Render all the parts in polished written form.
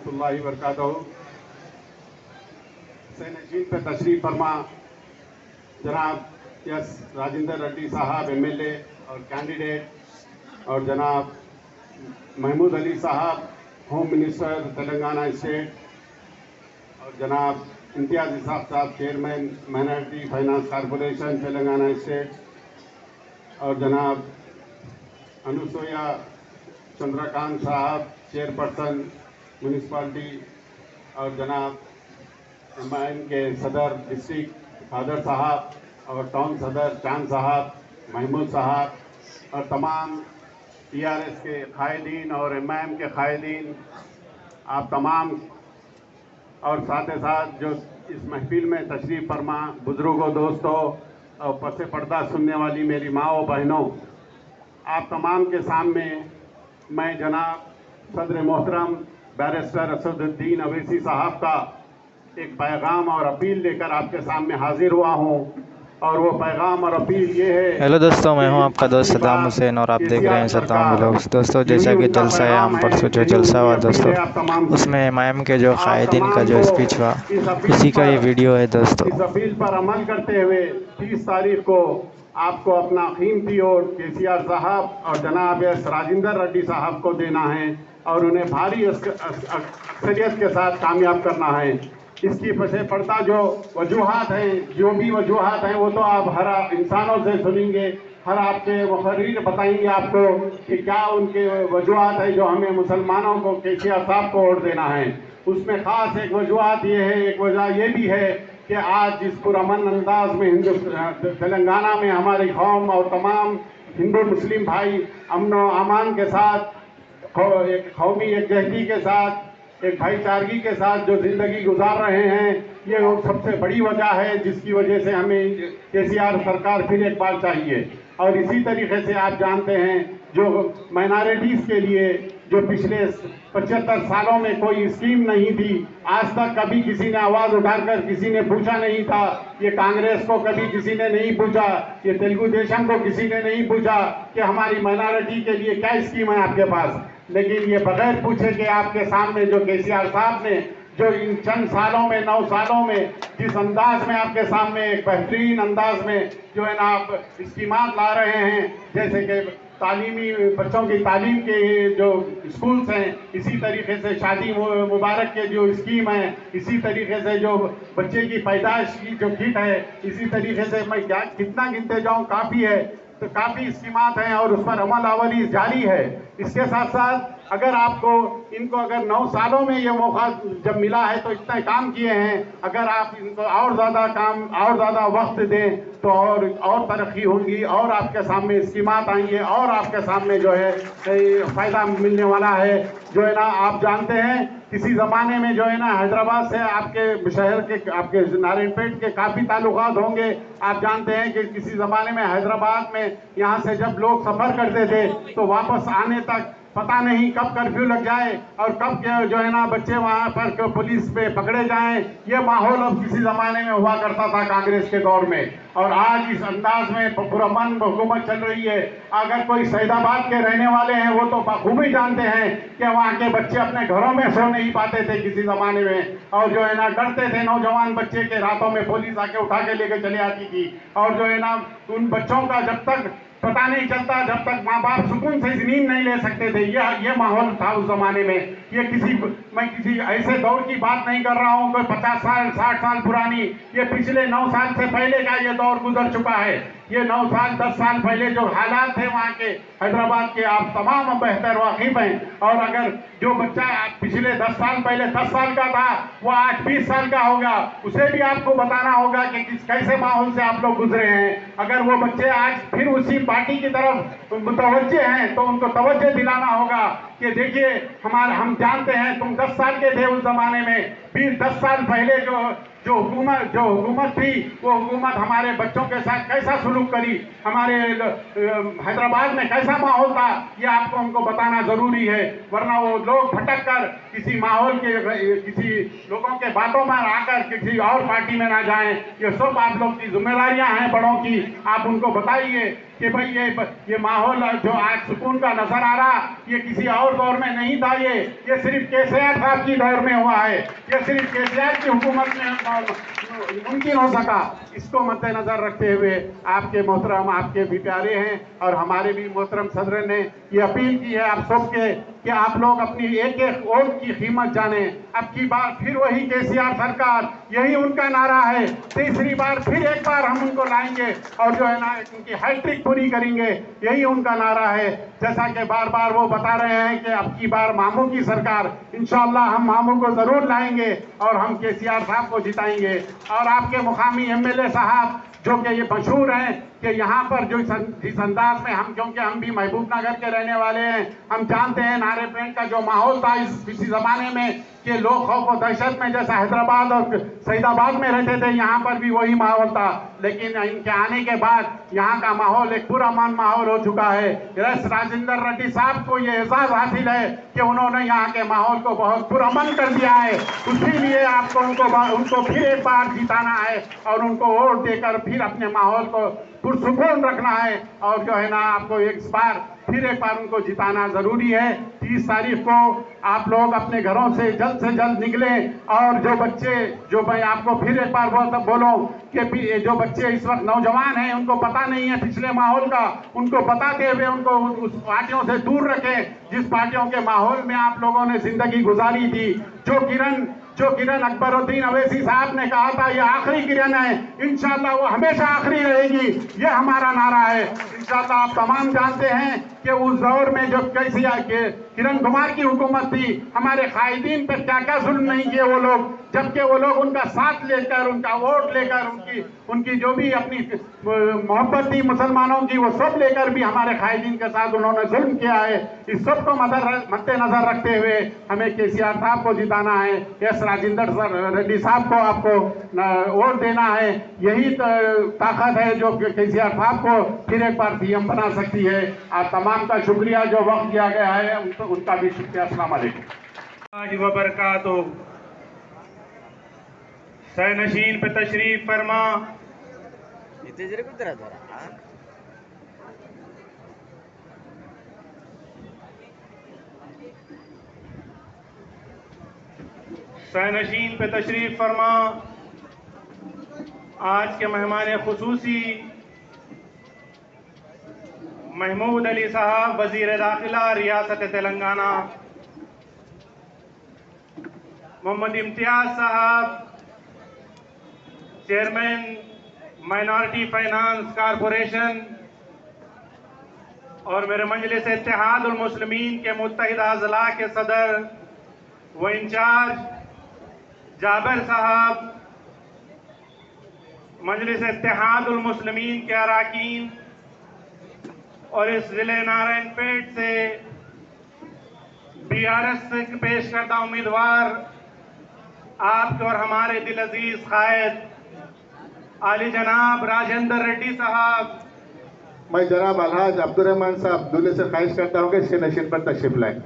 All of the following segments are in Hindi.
रहमतुल्लाहि व बरकातहू। नशीन पे तशरीफ फरमा जनाब एस राजेंद्र रेड्डी साहब MLA और कैंडिडेट, और जनाब महमूद अली साहब होम मिनिस्टर तेलंगाना स्टेट, और जनाब इम्तियाज इसाक साहब chairman minority finance corporation Telangana state, और जनाब अनुसुया चंद्रकांत साहब चेयरपर्सन म्यूनिसपालिटी, और जनाब MIM के सदर डिस्ट्रिक्ट फादर साहब, और टाउन सदर चांद साहब, महमूद साहब, और तमाम TRS के कायदीन और MIM के कायदीन, आप तमाम, और साथ ही साथ जो इस महफिल में तशरीफ़ फरमा बुजुर्गों, दोस्तों और पसे पर्दा सुनने वाली मेरी माओ बहनों, आप तमाम के सामने मैं जनाब सदर मोहतरम बैरिस्टर असदुद्दीन अवैसी साहब का एक पैगाम और अपील लेकर आपके सामने हाजिर हुआ हूँ। और वो पैगाम और अपील ये है। हेलो दोस्तों, मैं हूं आपका दोस्त सद्दाम हुसैन और आप देख रहे हैं सद्दाम व्लॉग्स। दोस्तों, जैसा कि जलसा है हम परसों जो जलसा हुआ दोस्तों, उसमें MIM के जो कायदीन का जो स्पीच हुआ उसी का ये वीडियो है दोस्तों। इस अपील पर अमल करते हुए 30 तारीख को आपको अपना कीमती वोट KCR साहब और जनाब एस राजेंद्र रेड्डी साहब को देना है और उन्हें भारी अक्सरियत के साथ कामयाब करना है। इसकी पसे पर्दा जो वजूहात हैं, जो भी वजूहात हैं, वो तो आप हर इंसानों से सुनेंगे, हर आपके मुखर्रीर बताएंगे आपको कि क्या उनके वजूहात है जो हमें मुसलमानों को KCR साहब को वोट देना है। उसमें ख़ास एक वजूहात ये है, एक वजह ये भी है कि आज जिस पुरअमन अंदाज में तेलंगाना में हमारी कौम और तमाम हिंदू मुस्लिम भाई अमन व अमान के साथ, एक कौमी यकजहती के साथ, एक भाईचारगी के साथ जो ज़िंदगी गुजार रहे हैं, ये सबसे बड़ी वजह है जिसकी वजह से हमें KCR सरकार फिर एक बार चाहिए। और इसी तरीके से आप जानते हैं जो माइनॉरिटीज़ के लिए जो पिछले 75 सालों में कोई स्कीम नहीं थी, आज तक कभी किसी ने आवाज़ उठाकर किसी ने पूछा नहीं था। ये कांग्रेस को कभी किसी ने नहीं पूछा, ये तेलुगु देशम को किसी ने नहीं पूछा कि हमारी माइनॉरिटी के लिए क्या स्कीम है आपके पास। लेकिन ये बगैर पूछे कि आपके सामने जो KCR साहब ने जो इन चंद सालों में 9 सालों में जिस अंदाज में आपके सामने एक बेहतरीन अंदाज में जो है ना आप स्कीमात ला रहे हैं, जैसे कि तालीमी बच्चों की तालीम के जो स्कूल्स हैं, इसी तरीके से शादी मुबारक के जो स्कीम है, इसी तरीके से जो बच्चे की पैदाइश की जो किट है, इसी तरीके से मैं क्या कितना गिनते जाऊँ, काफ़ी है। तो काफ़ी स्कीमात हैं और उस पर अमल आवरी जारी है। इसके साथ साथ अगर आपको इनको अगर 9 सालों में ये मौका जब मिला है तो इतने काम किए हैं, अगर आप इनको और ज़्यादा काम और ज़्यादा वक्त दें तो और तरक्की होगी और आपके सामने स्कीमात आएंगे और आपके सामने जो है फ़ायदा मिलने वाला है। जो है ना आप जानते हैं किसी ज़माने में जो है ना हैदराबाद से आपके शहर के आपके नारायणपेट के काफ़ी ताल्लुकात होंगे। आप जानते हैं कि किसी ज़माने में हैदराबाद में यहाँ से जब लोग सफ़र करते थे तो वापस आने तक पता नहीं कब कर्फ्यू लग जाए और कब जो है ना बच्चे वहाँ पर पुलिस पे पकड़े जाएं। ये माहौल अब किसी ज़माने में हुआ करता था कांग्रेस के दौर में, और आज इस अंदाज में पुरअमन हुकूमत चल रही है। अगर कोई सैदाबाद के रहने वाले हैं वो तो बखूबी जानते हैं कि वहाँ के बच्चे अपने घरों में सो नहीं पाते थे किसी ज़माने में, और जो है ना डरते थे नौजवान बच्चे के, रातों में पुलिस आके उठा के लेके चले आती थी। और जो है ना उन बच्चों का जब तक पता नहीं चलता, जब तक माँ बाप सुकून से नींद नहीं ले सकते थे। ये माहौल था उस जमाने में। मैं किसी ऐसे दौर की बात नहीं कर रहा हूँ कोई 50 साल 60 साल पुरानी, ये पिछले 9 साल से पहले का ये दौर गुजर चुका है। ये 9 साल 10 साल पहले जो हालात थे वहाँ के हैदराबाद के आप तमाम बेहतर वाकिफ हैं। और अगर जो बच्चा पिछले 10 साल पहले 10 साल का था वो आज 20 साल का होगा, उसे भी आपको बताना होगा कि कैसे माहौल से आप लोग गुजरे हैं। अगर वो बच्चे आज फिर उसी पार्टी की तरफ मुतवज्जे हैं तो उनको तवज्जो दिलाना होगा कि देखिए हम जानते हैं तुम 10 साल के थे उस जमाने में, 10 साल पहले जो हुकूमत थी वो हुकूमत हमारे बच्चों के साथ कैसा सुलूक करी, हमारे हैदराबाद में कैसा माहौल था, ये आपको उनको बताना ज़रूरी है। वरना वो लोग भटक कर किसी माहौल के किसी लोगों के बातों में आकर किसी और पार्टी में ना जाएं। ये सब आप लोग की जिम्मेदारियां हैं बड़ों की, आप उनको बताइए कि भाई ये माहौल जो आज सुकून का नजर आ रहा, ये किसी और दौर में नहीं था। ये सिर्फ केसीआर साहब की दौर में हुआ है, ये सिर्फ केसीआर की हुकूमत में मुमकिन हो सका। इसको मद्देनजर रखते हुए आपके मोहतरम, आपके भी प्यारे हैं और हमारे भी मोहतरम सदर ने ये अपील की है आप सबके कि आप लोग अपनी एक एक वोट की कीमत जाने। अब की बार फिर वही केसीआर सरकार, यही उनका नारा है। तीसरी बार फिर एक बार हम उनको लाएंगे और जो है ना उनकी हैट्रिक पूरी करेंगे, यही उनका नारा है। जैसा कि बार बार वो बता रहे हैं कि अब की बार मामू की सरकार, इंशाअल्लाह हम मामू को जरूर लाएंगे और हम केसीआर साहब को जिताएंगे। और आपके मुकामी एमएलए साहब जो कि ये मशहूर हैं कि यहाँ पर जो जिस अंदाज में हम, क्योंकि हम भी महबूब नगर के रहने वाले हैं, हम जानते हैं नारेपेंट का जो माहौल था इसी जमाने में कि लोग खौफ और दहशत में जैसा हैदराबाद और सईदाबाद में रहते थे, यहाँ पर भी वही माहौल था। लेकिन इनके आने के बाद यहाँ का माहौल एक पुरअमन माहौल हो चुका है। राजेंद्र रेड्डी साहब को ये एजाज हासिल है कि उन्होंने यहाँ के माहौल को बहुत पुरअमन कर दिया है। इसीलिए आपको उनको फिर एक बार जिताना है और उनको वोट देकर फिर अपने माहौल को पुरसुकून रखना है और जो है ना आपको एक बार फिर एक बार उनको जिताना जरूरी है। 30 तारीख को आप लोग अपने घरों से जल्द निकलें और जो बच्चे, जो मैं आपको फिर एक बार बोलूं कि जो बच्चे इस वक्त नौजवान हैं उनको पता नहीं है पिछले माहौल का, उनको बताते हुए उनको उस पार्टियों से दूर रखें जिस पार्टियों के माहौल में आप लोगों ने जिंदगी गुजारी थी। जो किरण अकबरुद्दीन अवैसी साहब ने कहा था ये आखिरी किरण है, इंशाअल्लाह वो हमेशा आखिरी रहेगी, ये हमारा नारा है। इंशाअल्लाह आप तमाम जानते हैं कि उस दौर में जब कैसी किरण कुमार की हुकूमत थी, हमारे कायदीन पर क्या क्या जुल्म नहीं किए वो लोग, जबकि वो लोग उनका साथ लेकर, उनका वोट लेकर, उनकी जो भी अपनी मोहब्बत थी मुसलमानों की, वो सब लेकर भी हमारे कायदीन के साथ उन्होंने जुल्म किया है। इस सब को मद्देनजर रखते हुए हमें केसीआर साहब को जिताना है, एस राजेंद्र रेड्डी साहब को आपको वोट देना है। यही ताकत है जो केसीआर साहब को फिर एक बार सीएम बना सकती है। आप तमाम का शुक्रिया, जो वक्त दिया गया है उनका भी शुक्रिया। अस्सलाम वालेकुम व बरकातुहू। सैनशीन पे तशरीफ फरमा। सैनशीन पे तशरीफ फरमा। आज के मेहमान खुसूसी महमूद अली साहब, वजीर दाखिला रियासत तेलंगाना, मोहम्मद इम्तियाज साहब, चेयरमैन माइनॉरिटी फाइनेंस कॉरपोरेशन, और मेरे मजलिस इत्तेहादुल मुस्लिमीन के मुत्तहिदा अज़ला के सदर व इंचार्ज जाबिर साहब, मजलिस इत्तेहादुल मुस्लिमीन के अरकान और इस जिले नारायणपेट से बीआरएस से पेश करता उम्मीदवार आपके और हमारे दिल अजीज कायद आली जनाब राजेंद्र रेड्डी साहब। मैं जनाब अलहाज अब्दुर्रहमान साहब दूल्हे से ख्वाहिश करता हूँ कि इसके नशीन पर तशरीफ लाएं।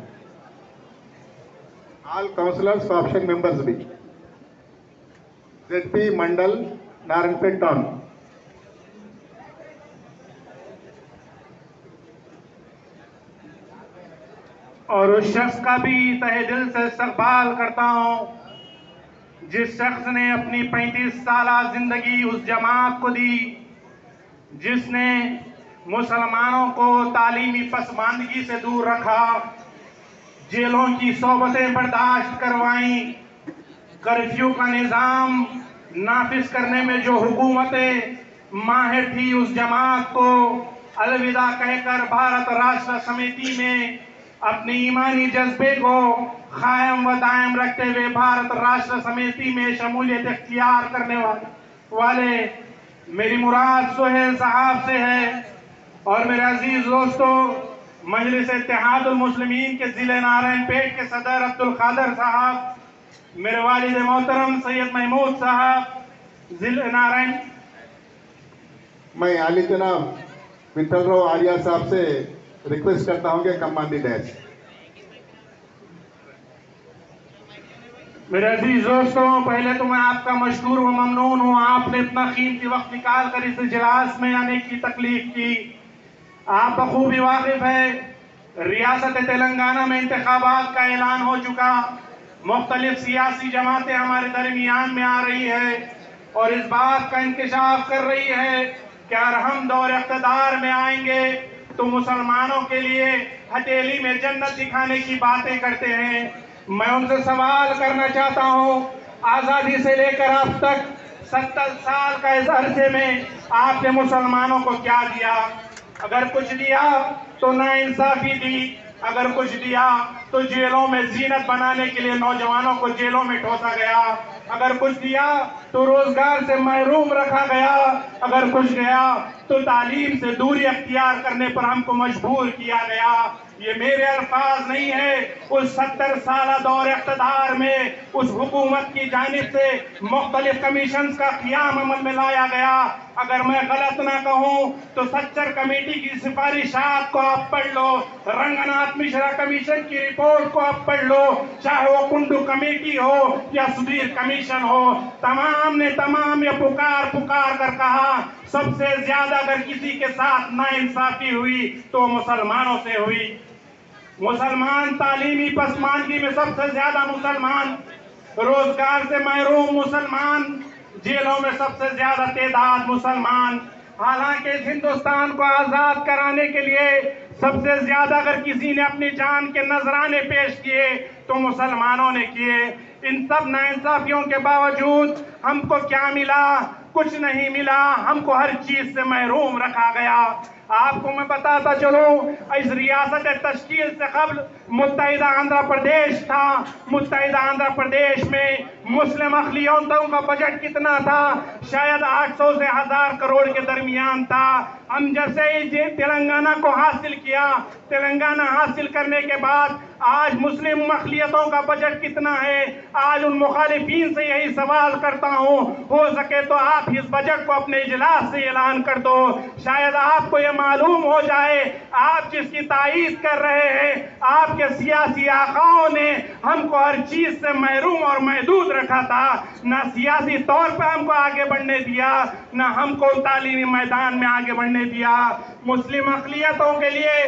ऑल काउंसलर्स ऑप्शन मेंबर्स भी, जेडपी मंडल नारायणपेट टाउन। और उस शख्स का भी तहे दिल से इस्तकबाल करता हूँ जिस शख्स ने अपनी 35 साला जिंदगी उस जमात को दी जिसने मुसलमानों को तालीमी पसमानदगी से दूर रखा, जेलों की सोबतें बर्दाश्त करवाई, कर्फ्यू का निज़ाम नाफिज करने में जो हुकूमतें माहिर थी, उस जमात को अलविदा कहकर भारत राष्ट्र समिति में अपने ईमानी जज्बे को कायम व दायम रखते हुए भारत राष्ट्र समिति में शमूलियत इख्तियार करने वाले मेरी मुराद सुहेल साहब से है। और मेरे अजीज दोस्तों, मजलिस इत्तेहादुल मुस्लिमीन के जिले नारायणपेट के सदर अब्दुल कादर साहब, मेरे वालिद मोहतरम सैयद महमूद साहब जिले नारायण। मैं आली जनाब विठलराव आलिया साहब से रिक्वेस्ट करता हूं कि कम ऑन द डैश। मेरे अजीज दोस्तों, पहले तो मैं आपका मशकूर व ममनून हूँ, आपने इतना कीमती वक्त निकाल कर इस इजलास में आने की तकलीफ की। आप बखूबी वाकिफ है, रियासत तेलंगाना में इंतखाबात का ऐलान हो चुका, मुख्तलिफ सियासी जमातें हमारे दरमियान में आ रही है और इस बात का इंकशाफ कर रही है कि अगर हम दौर इक़्तिदार में आएंगे तो मुसलमानों के लिए हथेली में जन्नत दिखाने की बातें करते हैं। मैं उनसे सवाल करना चाहता हूं, आज़ादी से लेकर अब तक 70 साल का इस अरसे में आपने मुसलमानों को क्या दिया? अगर कुछ दिया तो नाइंसाफी दी, अगर कुछ दिया तो जेलों में जीनत बनाने के लिए नौजवानों को जेलों में ठोसा गया, अगर कुछ दिया तो रोजगार से महरूम रखा गया, अगर कुछ गया तो तालीम से दूरी अख्तियार करने पर हमको मजबूर किया गया। ये मेरे अल्फाज नहीं है, उस 70 साल दौर इक़्तिदार में उस हुकूमत की जानिब से मुख्तलिफ कमीशन का क़याम अमल में लाया गया। अगर मैं गलत ना कहूँ तो सच्चर कमेटी की सिफारिशात को आप पढ़ लो, रंगनाथ मिश्रा कमीशन की रिपोर्ट को आप पढ़ लो, चाहे वो कुंडू कमेटी हो या सुधीर कमीशन हो, तमाम ने तमाम ये पुकार पुकार कर कहा सबसे ज्यादा अगर किसी के साथ नाइंसाफी हुई तो मुसलमानों से हुई। मुसलमान तालीमी पसमानगी में सबसे ज्यादा मुसलमान, रोजगार से महरूम मुसलमान, जेलों में सबसे ज्यादा तादाद मुसलमान। हालांकि इस हिंदुस्तान को आजाद कराने के लिए सबसे ज्यादा अगर किसी ने अपनी जान के नजराने पेश किए तो मुसलमानों ने किए। इन सब नाइंसाफियों के बावजूद हमको क्या मिला? कुछ नहीं मिला, हमको हर चीज से महरूम रखा गया। आपको मैं बताता चलूं, इस रियासत तश्कील से कबल मुत्तहिदा आंध्र प्रदेश था। मुत्तहिदा आंध्र प्रदेश में मुस्लिम अक़लियतों का बजट कितना था? शायद 800 से 1000 करोड़ के दरमियान था। हम जैसे ही तेलंगाना को हासिल किया, तेलंगाना हासिल करने के बाद आज मुस्लिम अक़लियतों का बजट कितना है? आज उन मुखालिफिन से यही सवाल करता हूँ, हो सके तो आप इस बजट को अपने इजलास से ऐलान कर दो, शायद आपको ये मालूम हो जाए आप जिसकी तायीद कर रहे हैं, आपके सियासी आकाओं ने हमको हर चीज से महरूम और महदूद रखा था। ना सियासी तौर पर हमको आगे बढ़ने दिया, ना हमको तालीमी मैदान में आगे बढ़ने दिया। मुस्लिम अक़लियतों के लिए